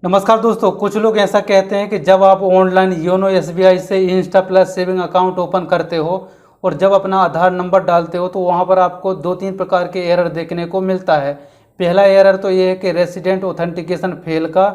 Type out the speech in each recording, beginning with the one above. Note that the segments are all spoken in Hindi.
नमस्कार दोस्तों, कुछ लोग ऐसा कहते हैं कि जब आप ऑनलाइन योनो एसबीआई से Insta plus saving account open करते हो और जब अपना आधार नंबर डालते हो तो वहां पर आपको दो तीन प्रकार के एरर देखने को मिलता है। पहला एरर तो ये है कि रेसिडेंट ऑथेंटिकेशन फेल का,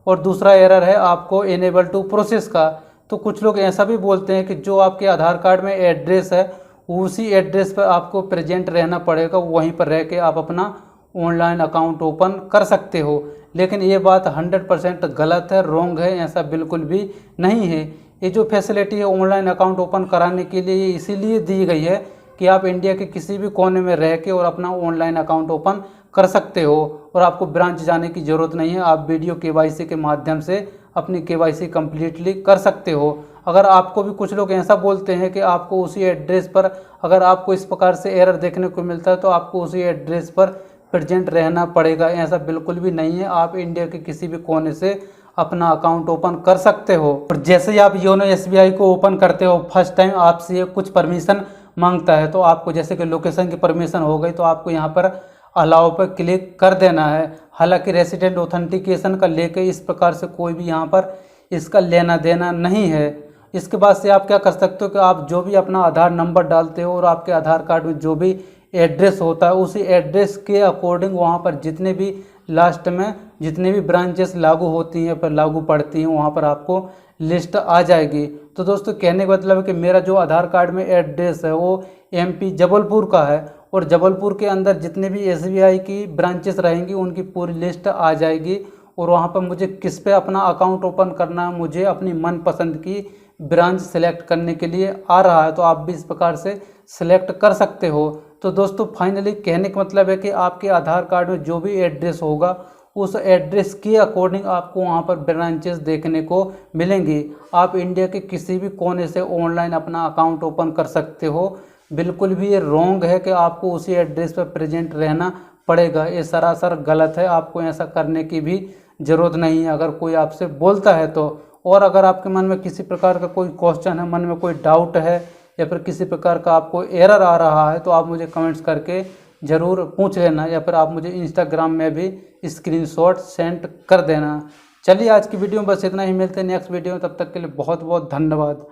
और दूसरा एरर है आपको इनेबल टू प्रोसेस का। तो कुछ लोग ऐसा भी बोलते हैं कि जो आपके आधार कार्ड में एड्रेस है उसी एड्रेस पर आपको प्रेजेंट रहना पड़ेगा, वहीं पर रह के आप अपना ऑनलाइन अकाउंट ओपन कर सकते हो। लेकिन ये बात 100% गलत है, रॉन्ग है, ऐसा बिल्कुल भी नहीं है। ये जो फैसिलिटी है ऑनलाइन अकाउंट ओपन कराने के लिए, ये इसीलिए दी गई है कि आप इंडिया के किसी भी कोने में रह के और अपना ऑनलाइन अकाउंट ओपन कर सकते हो और आपको ब्रांच जाने की ज़रूरत नहीं है। आप वीडियो केवाईसी के माध्यम से अपनी केवाईसी कंप्लीटली कर सकते हो। अगर आपको भी कुछ लोग ऐसा बोलते हैं कि आपको उसी एड्रेस पर, अगर आपको इस प्रकार से एरर देखने को मिलता है तो आपको उसी एड्रेस पर प्रेजेंट रहना पड़ेगा, ऐसा बिल्कुल भी नहीं है। आप इंडिया के किसी भी कोने से अपना अकाउंट ओपन कर सकते हो। और जैसे ही आप योनो एसबीआई को ओपन करते हो, फर्स्ट टाइम आपसे ये कुछ परमिशन मांगता है। तो आपको जैसे कि लोकेशन की परमिशन हो गई तो आपको यहाँ पर अलाउ पर क्लिक कर देना है। हालांकि रेसिडेंट ऑथेंटिकेशन का लेके इस प्रकार से कोई भी यहाँ पर इसका लेना देना नहीं है। इसके बाद से आप क्या कर सकते हो कि आप जो भी अपना आधार नंबर डालते हो और आपके आधार कार्ड में जो भी एड्रेस होता है उसी एड्रेस के अकॉर्डिंग वहाँ पर जितने भी लास्ट में जितने भी ब्रांचेस लागू होती हैं पर लागू पड़ती हैं वहाँ पर आपको लिस्ट आ जाएगी। तो दोस्तों, कहने का मतलब है कि मेरा जो आधार कार्ड में एड्रेस है वो एमपी जबलपुर का है और जबलपुर के अंदर जितने भी एसबीआई की ब्रांचेस रहेंगी उनकी पूरी लिस्ट आ जाएगी और वहाँ पर मुझे किस पे अपना अकाउंट ओपन करना है, मुझे अपनी मनपसंद की ब्रांच सेलेक्ट करने के लिए आ रहा है। तो आप भी इस प्रकार से सिलेक्ट कर सकते हो। तो दोस्तों, फाइनली कहने का मतलब है कि आपके आधार कार्ड में जो भी एड्रेस होगा उस एड्रेस के अकॉर्डिंग आपको वहाँ पर ब्रांचेस देखने को मिलेंगी। आप इंडिया के किसी भी कोने से ऑनलाइन अपना अकाउंट ओपन कर सकते हो। बिल्कुल भी ये रॉन्ग है कि आपको उसी एड्रेस पर प्रेजेंट रहना पड़ेगा, ये सरासर गलत है। आपको ऐसा करने की भी ज़रूरत नहीं है अगर कोई आपसे बोलता है तो। और अगर आपके मन में किसी प्रकार का कोई क्वेश्चन है, मन में कोई डाउट है या फिर किसी प्रकार का आपको एरर आ रहा है तो आप मुझे कमेंट्स करके ज़रूर पूछ लेना, या फिर आप मुझे इंस्टाग्राम में भी स्क्रीनशॉट सेंड कर देना। चलिए, आज की वीडियो में बस इतना ही। मिलते हैं नेक्स्ट वीडियो में, तब तक के लिए बहुत बहुत धन्यवाद।